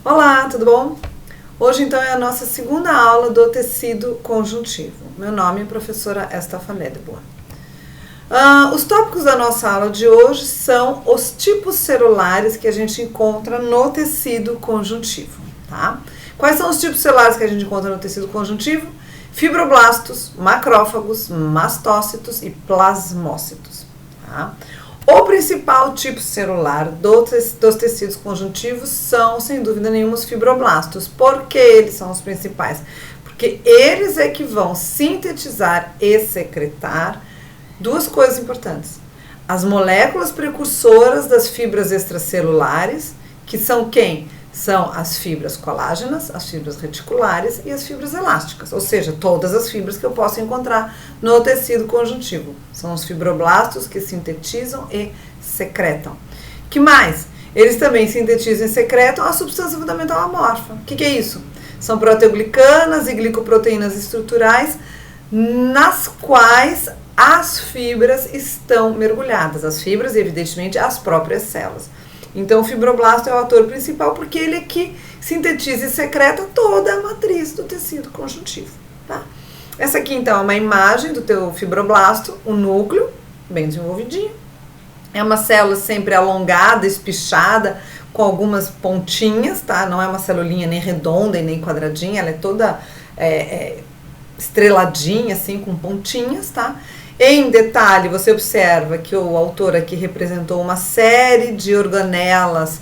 Olá, tudo bom? Hoje então é a nossa segunda aula do tecido conjuntivo. Meu nome é professora Estafa Ledeboa. Os tópicos da nossa aula de hoje são os tipos celulares que a gente encontra no tecido conjuntivo, tá? Quais são os tipos celulares que a gente encontra no tecido conjuntivo? Fibroblastos, macrófagos, mastócitos e plasmócitos, tá? O principal tipo celular dos tecidos conjuntivos são, sem dúvida nenhuma, os fibroblastos. Por que eles são os principais? Porque eles é que vão sintetizar e secretar duas coisas importantes. As moléculas precursoras das fibras extracelulares, que são quem? São as fibras colágenas, as fibras reticulares e as fibras elásticas, ou seja, todas as fibras que eu posso encontrar no tecido conjuntivo. São os fibroblastos que sintetizam e secretam. Que mais? Eles também sintetizam e secretam a substância fundamental amorfa. O que é isso? São proteoglicanas e glicoproteínas estruturais nas quais as fibras estão mergulhadas. As fibras e, evidentemente, as próprias células. Então, o fibroblasto é o ator principal porque ele é que sintetiza e secreta toda a matriz do tecido conjuntivo, tá? Essa aqui, então, é uma imagem do teu fibroblasto, o núcleo, bem desenvolvidinho. É uma célula sempre alongada, espichada, com algumas pontinhas, tá? Não é uma celulinha nem redonda e nem quadradinha, ela é toda estreladinha, assim, com pontinhas, tá? Em detalhe, você observa que o autor aqui representou uma série de organelas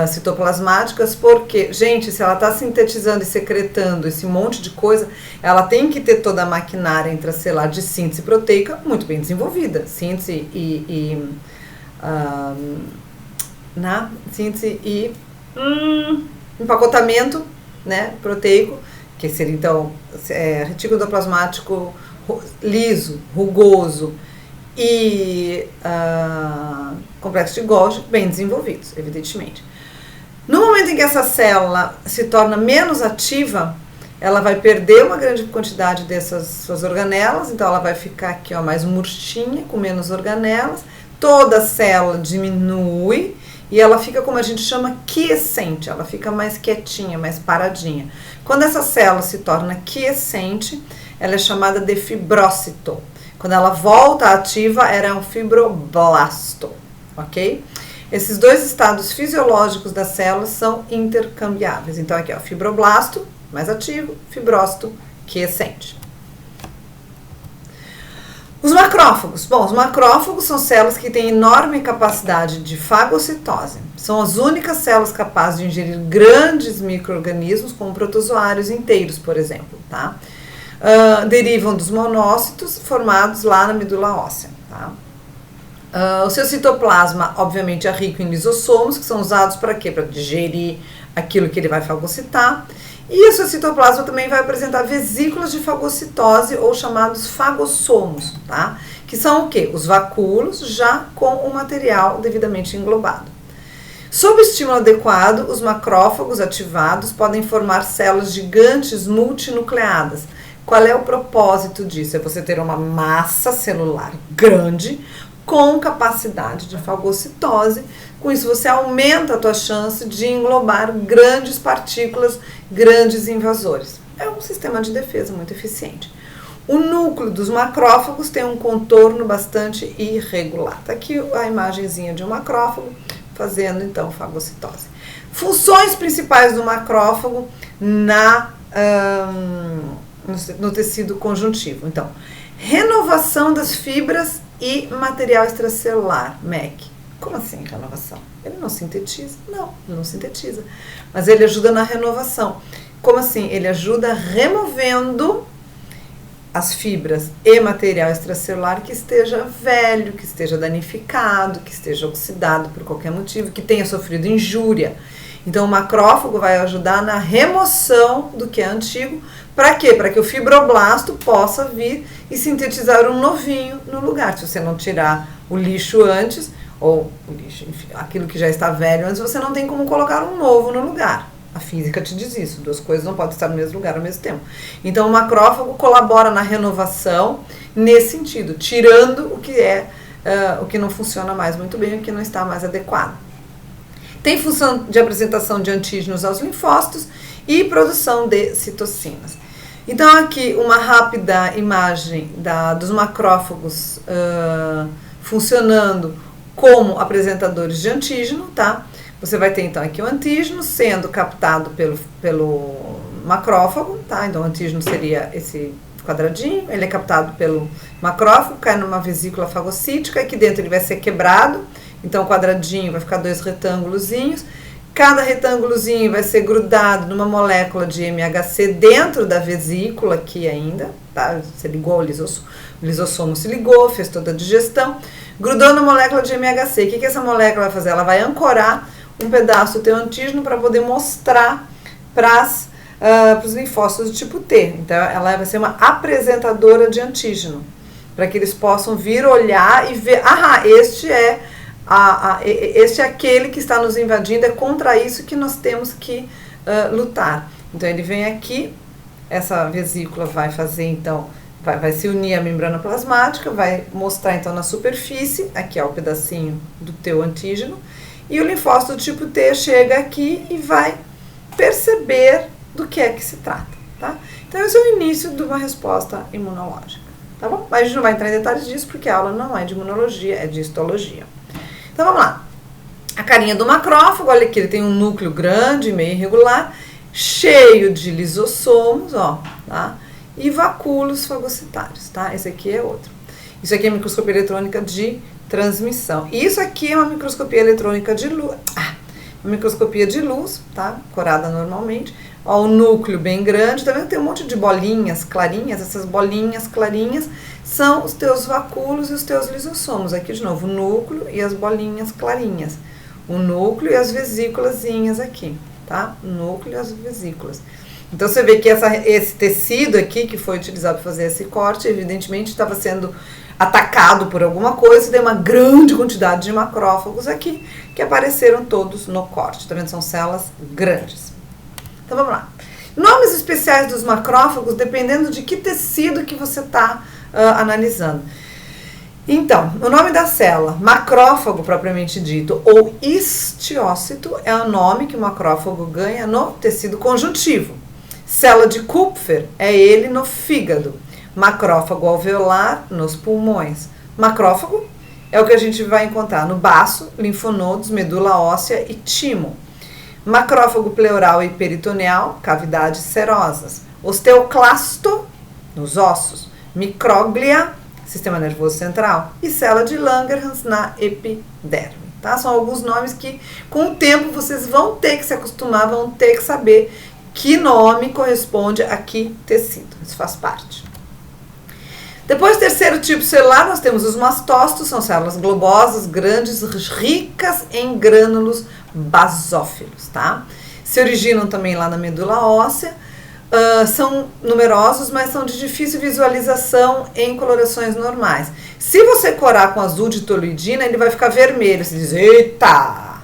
citoplasmáticas, porque, gente, se ela está sintetizando e secretando esse monte de coisa, ela tem que ter toda a maquinária intracelular de síntese proteica muito bem desenvolvida. Síntese e empacotamento, né, proteico, que seria, então, retículo endoplasmático liso, rugoso e complexo de Golgi bem desenvolvidos, evidentemente. No momento em que essa célula se torna menos ativa, ela vai perder uma grande quantidade dessas suas organelas, então ela vai ficar aqui, ó, mais murchinha, com menos organelas, toda a célula diminui e ela fica, como a gente chama, quiescente, ela fica mais quietinha, mais paradinha. Quando essa célula se torna quiescente, ela é chamada de fibrócito. Quando ela volta ativa, era um fibroblasto, ok? Esses dois estados fisiológicos das células são intercambiáveis. Então, aqui, ó, fibroblasto, mais ativo, fibrócito, quiescente. Os macrófagos. Bom, os macrófagos são células que têm enorme capacidade de fagocitose. São as únicas células capazes de ingerir grandes micro-organismos, como protozoários inteiros, por exemplo, tá? Derivam dos monócitos formados lá na medula óssea, tá? O seu citoplasma, obviamente, é rico em lisossomos, que são usados para quê? Para digerir aquilo que ele vai fagocitar. E o seu citoplasma também vai apresentar vesículas de fagocitose, ou chamados fagossomos, tá? Que são o quê? Os vacúolos já com o material devidamente englobado. Sob estímulo adequado, os macrófagos ativados podem formar células gigantes multinucleadas. Qual é o propósito disso? É você ter uma massa celular grande com capacidade de fagocitose. Com isso você aumenta a tua chance de englobar grandes partículas, grandes invasores. É um sistema de defesa muito eficiente. O núcleo dos macrófagos tem um contorno bastante irregular. Tá aqui a imagenzinha de um macrófago fazendo então fagocitose. Funções principais do macrófago no tecido conjuntivo. Então, renovação das fibras e material extracelular, MEC. Como assim renovação? Ele não sintetiza? Não, ele não sintetiza. Mas ele ajuda na renovação. Como assim? Ele ajuda removendo as fibras e material extracelular que esteja velho, que esteja danificado, que esteja oxidado por qualquer motivo, que tenha sofrido injúria. Então, o macrófago vai ajudar na remoção do que é antigo. Para quê? Para que o fibroblasto possa vir e sintetizar um novinho no lugar. Se você não tirar o lixo antes, ou o lixo, enfim, aquilo que já está velho antes, você não tem como colocar um novo no lugar. A física te diz isso, duas coisas não podem estar no mesmo lugar ao mesmo tempo. Então, o macrófago colabora na renovação nesse sentido, tirando o que não funciona mais muito bem, o que não está mais adequado. Tem função de apresentação de antígenos aos linfócitos e produção de citocinas. Então, aqui uma rápida imagem dos macrófagos funcionando como apresentadores de antígeno, tá? Você vai ter, então, aqui o antígeno sendo captado pelo macrófago, tá? Então, o antígeno seria esse quadradinho, ele é captado pelo macrófago, cai numa vesícula fagocítica, aqui dentro ele vai ser quebrado, então o quadradinho vai ficar 2 retângulozinhos, cada retângulozinho vai ser grudado numa molécula de MHC dentro da vesícula aqui ainda, tá? Você ligou o lisossomo, se ligou, fez toda a digestão, grudou na molécula de MHC. O que essa molécula vai fazer? Ela vai ancorar um pedaço do teu antígeno para poder mostrar para os linfócitos do tipo T. Então, ela vai ser uma apresentadora de antígeno, para que eles possam vir olhar e ver, este é aquele que está nos invadindo, é contra isso que nós temos que lutar. Então, ele vem aqui, essa vesícula vai fazer, então, vai se unir à membrana plasmática, vai mostrar, então, na superfície, aqui é o pedacinho do teu antígeno, e o linfócito do tipo T chega aqui e vai perceber do que é que se trata, tá? Então, esse é o início de uma resposta imunológica, tá bom? Mas a gente não vai entrar em detalhes disso, porque a aula não é de imunologia, é de histologia. Então, vamos lá. A carinha do macrófago, olha aqui, ele tem um núcleo grande, meio irregular, cheio de lisossomos, ó, tá? E vacúolos fagocitários, tá? Esse aqui é outro. Isso aqui é microscopia eletrônica de transmissão. Isso aqui é uma microscopia eletrônica de luz, uma microscopia de luz, tá? Corada normalmente. Ó, o núcleo bem grande, tá vendo? Tem um monte de bolinhas clarinhas, essas bolinhas clarinhas são os teus vacúolos e os teus lisossomos. Aqui de novo, o núcleo e as bolinhas clarinhas. O núcleo e as vesículazinhas aqui, tá? O núcleo e as vesículas. Então, você vê que esse tecido aqui, que foi utilizado para fazer esse corte, evidentemente estava sendo atacado por alguma coisa, e tem uma grande quantidade de macrófagos aqui, que apareceram todos no corte. Tá vendo? São células grandes. Então, vamos lá. Nomes especiais dos macrófagos, dependendo de que tecido que você está analisando. Então, o nome da célula, macrófago propriamente dito, ou histiócito, é o nome que o macrófago ganha no tecido conjuntivo. Célula de Kupfer é ele no fígado. Macrófago alveolar nos pulmões. Macrófago é o que a gente vai encontrar no baço, linfonodos, medula óssea e timo. Macrófago pleural e peritoneal, cavidades serosas. Osteoclasto, nos ossos. Micróglia, sistema nervoso central. E célula de Langerhans na epiderme. Tá? São alguns nomes que, com o tempo, vocês vão ter que se acostumar, vão ter que saber que nome corresponde a que tecido. Isso faz parte. Depois, terceiro tipo celular, nós temos os mastócitos, são células globosas, grandes, ricas em grânulos basófilos, tá? Se originam também lá na medula óssea, são numerosos, mas são de difícil visualização em colorações normais. Se você corar com azul de toluidina, ele vai ficar vermelho. Você diz, eita,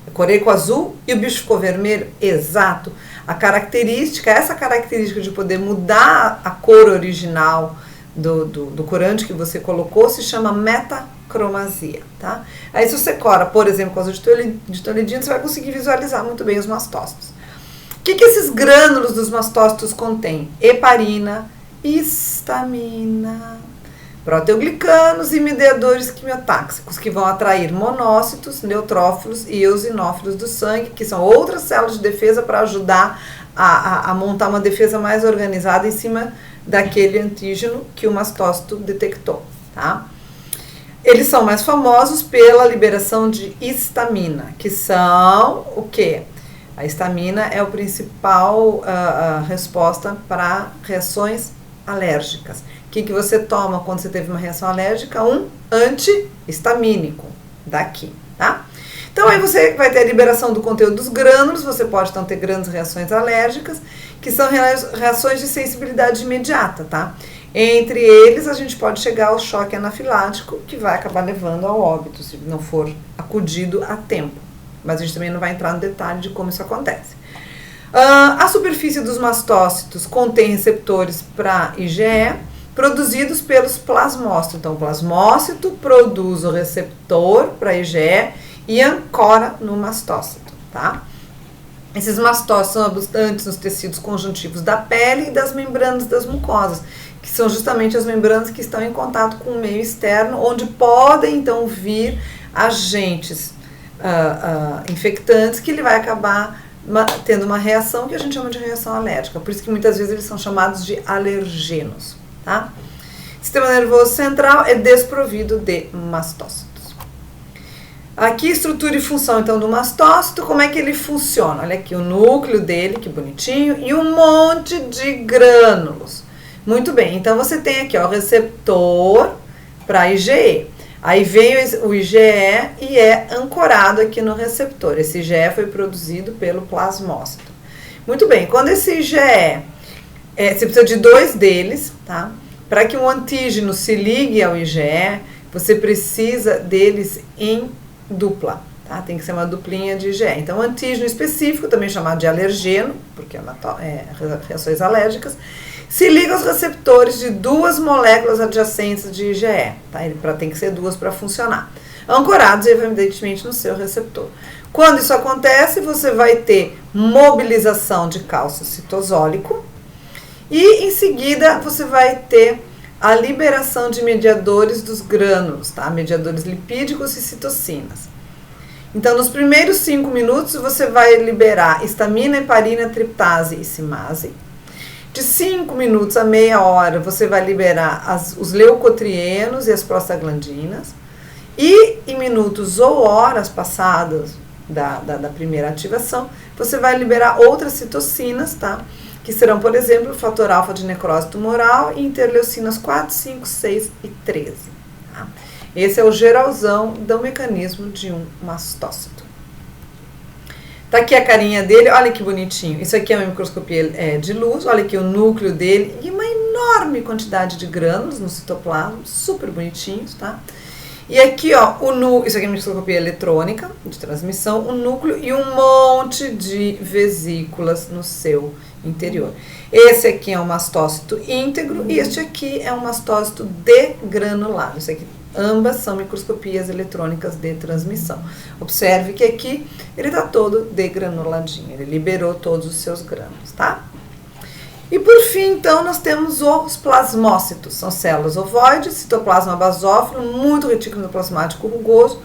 eu corei com azul e o bicho ficou vermelho? Exato. Essa característica de poder mudar a cor original do corante que você colocou se chama metacromasia, tá? Aí se você cora, por exemplo, com azul de toluidina, você vai conseguir visualizar muito bem os mastócitos. O que esses grânulos dos mastócitos contêm? Heparina, histamina, proteoglicanos e mediadores quimiotáxicos, que vão atrair monócitos, neutrófilos e eosinófilos do sangue, que são outras células de defesa para ajudar a montar uma defesa mais organizada em cima daquele antígeno que o mastócito detectou, tá? Eles são mais famosos pela liberação de histamina, que são o quê? A histamina é a principal resposta para reações alérgicas. O que você toma quando você teve uma reação alérgica? Um antihistamínico, daqui, tá? Então, aí você vai ter a liberação do conteúdo dos grânulos, você pode então ter grandes reações alérgicas, que são reações de sensibilidade imediata, tá? Entre eles, a gente pode chegar ao choque anafilático, que vai acabar levando ao óbito, se não for acudido a tempo. Mas a gente também não vai entrar no detalhe de como isso acontece. A superfície dos mastócitos contém receptores para IgE, produzidos pelos plasmócitos. Então, o plasmócito produz o receptor para IgE e ancora no mastócito, tá? Esses mastócitos são abundantes nos tecidos conjuntivos da pele e das membranas das mucosas, que são justamente as membranas que estão em contato com o meio externo, onde podem então vir agentes infectantes que ele vai acabar tendo uma reação que a gente chama de reação alérgica. Por isso que muitas vezes eles são chamados de alergenos, tá? O sistema nervoso central é desprovido de mastócitos. Aqui, estrutura e função, então, do mastócito, como é que ele funciona? Olha aqui o núcleo dele, que bonitinho, e um monte de grânulos. Muito bem, então você tem aqui, ó, o receptor para IgE. Aí vem o IgE e é ancorado aqui no receptor. Esse IgE foi produzido pelo plasmócito. Muito bem, quando esse IgE, você precisa de 2 deles, tá? Para que um antígeno se ligue ao IgE, você precisa deles em dupla, tá? Tem que ser uma duplinha de IgE. Então, antígeno específico, também chamado de alergeno, porque é reações alérgicas, se liga aos receptores de 2 moléculas adjacentes de IgE, tá? Tem que ser 2 para funcionar. Ancorados, evidentemente, no seu receptor. Quando isso acontece, você vai ter mobilização de cálcio citosólico e, em seguida, você vai ter a liberação de mediadores dos grânulos, tá? Mediadores lipídicos e citocinas. Então, nos primeiros 5 minutos, você vai liberar histamina, heparina, triptase e cimase. De 5 minutos a meia hora, você vai liberar os leucotrienos e as prostaglandinas. E em minutos ou horas passadas da primeira ativação, você vai liberar outras citocinas, tá? Que serão, por exemplo, o fator alfa de necrose tumoral e interleucinas 4, 5, 6 e 13. Tá? Esse é o geralzão do mecanismo de um mastócito. Tá aqui a carinha dele, olha que bonitinho. Isso aqui é uma microscopia de luz, olha aqui o núcleo dele e uma enorme quantidade de grânulos no citoplasma, super bonitinhos, tá? E aqui, ó, isso aqui é uma microscopia eletrônica de transmissão, o núcleo e um monte de vesículas no seu interior. Esse aqui é um mastócito íntegro e este aqui é um mastócito degranulado. Isso aqui, ambas são microscopias eletrônicas de transmissão. Observe que aqui ele está todo degranuladinho, ele liberou todos os seus grânulos, tá? E por fim, então, nós temos os plasmócitos. São células ovoides, citoplasma basófilo, muito retículo endoplasmático rugoso.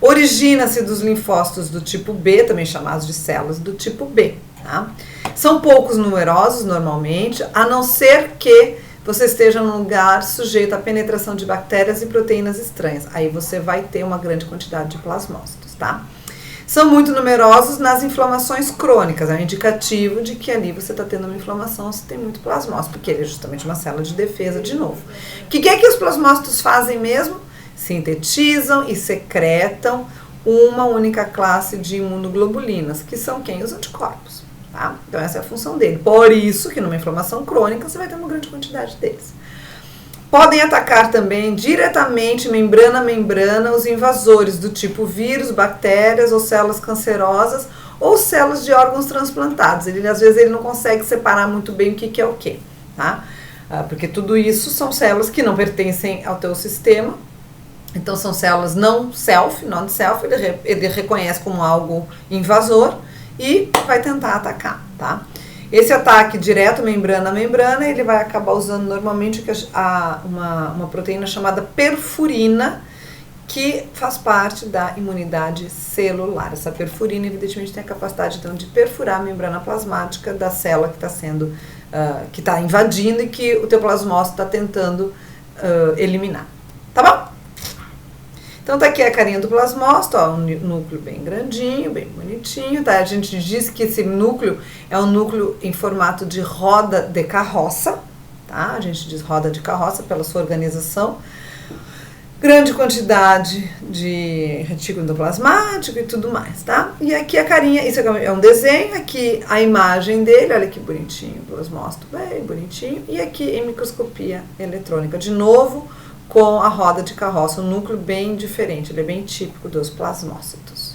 Origina-se dos linfócitos do tipo B, também chamados de células do tipo B. Tá? São poucos numerosos, normalmente, a não ser que você esteja num lugar sujeito à penetração de bactérias e proteínas estranhas. Aí você vai ter uma grande quantidade de plasmócitos, tá? São muito numerosos nas inflamações crônicas, é um indicativo de que ali você está tendo uma inflamação se tem muito plasmócito, porque ele é justamente uma célula de defesa de novo. O que é que os plasmócitos fazem mesmo? Sintetizam e secretam uma única classe de imunoglobulinas, que são quem? Os anticorpos. Tá? Então essa é a função dele. Por isso que numa inflamação crônica você vai ter uma grande quantidade deles. Podem atacar também diretamente, membrana a membrana, os invasores do tipo vírus, bactérias ou células cancerosas ou células de órgãos transplantados. Às vezes ele não consegue separar muito bem o que é o que, tá? Porque tudo isso são células que não pertencem ao teu sistema. Então são células non-self, ele reconhece como algo invasor e vai tentar atacar, tá? Esse ataque direto membrana a membrana, ele vai acabar usando normalmente uma proteína chamada perfurina, que faz parte da imunidade celular. Essa perfurina, evidentemente, tem a capacidade então, de perfurar a membrana plasmática da célula que está sendo, que está invadindo e que o teu plasmócito está tentando eliminar. Tá bom? Então tá aqui a carinha do plasmócito, ó, um núcleo bem grandinho, bem bonitinho, tá? A gente diz que esse núcleo é um núcleo em formato de roda de carroça, tá? A gente diz roda de carroça pela sua organização. Grande quantidade de retículo endoplasmático e tudo mais, tá? E aqui a carinha, isso aqui é um desenho, aqui a imagem dele, olha que bonitinho, o plasmócito bem bonitinho, e aqui em microscopia eletrônica, de novo, com a roda de carroça, um núcleo bem diferente, ele é bem típico dos plasmócitos.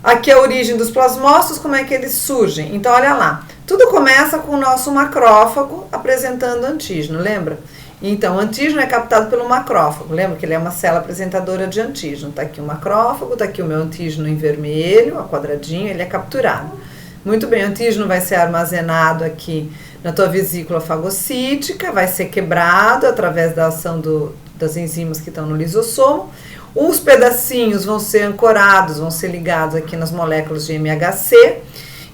Aqui a origem dos plasmócitos, como é que eles surgem? Então, olha lá, tudo começa com o nosso macrófago apresentando antígeno, lembra? Então, o antígeno é captado pelo macrófago. Lembra que ele é uma célula apresentadora de antígeno. Está aqui o macrófago, está aqui o meu antígeno em vermelho, a quadradinho, ele é capturado. Muito bem, o antígeno vai ser armazenado aqui na tua vesícula fagocítica, vai ser quebrado através da ação das enzimas que estão no lisossomo. Os pedacinhos vão ser ancorados, vão ser ligados aqui nas moléculas de MHC.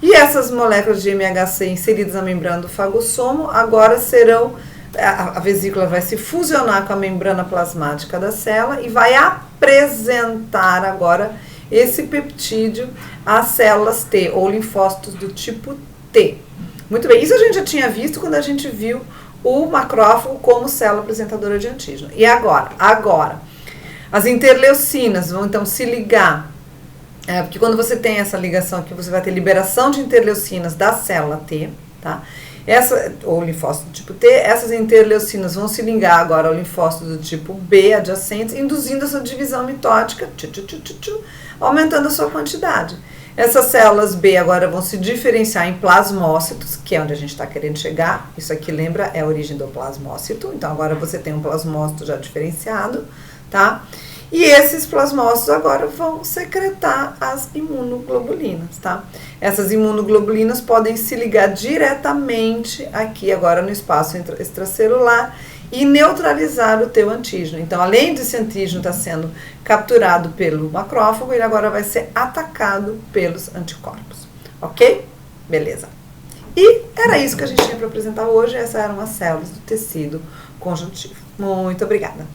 E essas moléculas de MHC inseridas na membrana do fagossomo agora serão... A vesícula vai se fusionar com a membrana plasmática da célula e vai apresentar agora esse peptídeo às células T, ou linfócitos do tipo T. Muito bem, isso a gente já tinha visto quando a gente viu o macrófago como célula apresentadora de antígeno. E agora, as interleucinas vão então se ligar, porque quando você tem essa ligação aqui, você vai ter liberação de interleucinas da célula T, tá? Ou linfócito do tipo T, essas interleucinas vão se ligar agora ao linfócito do tipo B, adjacentes, induzindo essa divisão mitótica, aumentando a sua quantidade. Essas células B agora vão se diferenciar em plasmócitos, que é onde a gente está querendo chegar. Isso aqui, lembra, é a origem do plasmócito. Então, agora você tem um plasmócito já diferenciado, tá? E esses plasmócitos agora vão secretar as imunoglobulinas, tá? Essas imunoglobulinas podem se ligar diretamente aqui agora no espaço extracelular e neutralizar o teu antígeno. Então, além desse antígeno estar sendo capturado pelo macrófago, ele agora vai ser atacado pelos anticorpos, ok? Beleza. E era isso que a gente tinha para apresentar hoje. Essas eram as células do tecido conjuntivo. Muito obrigada.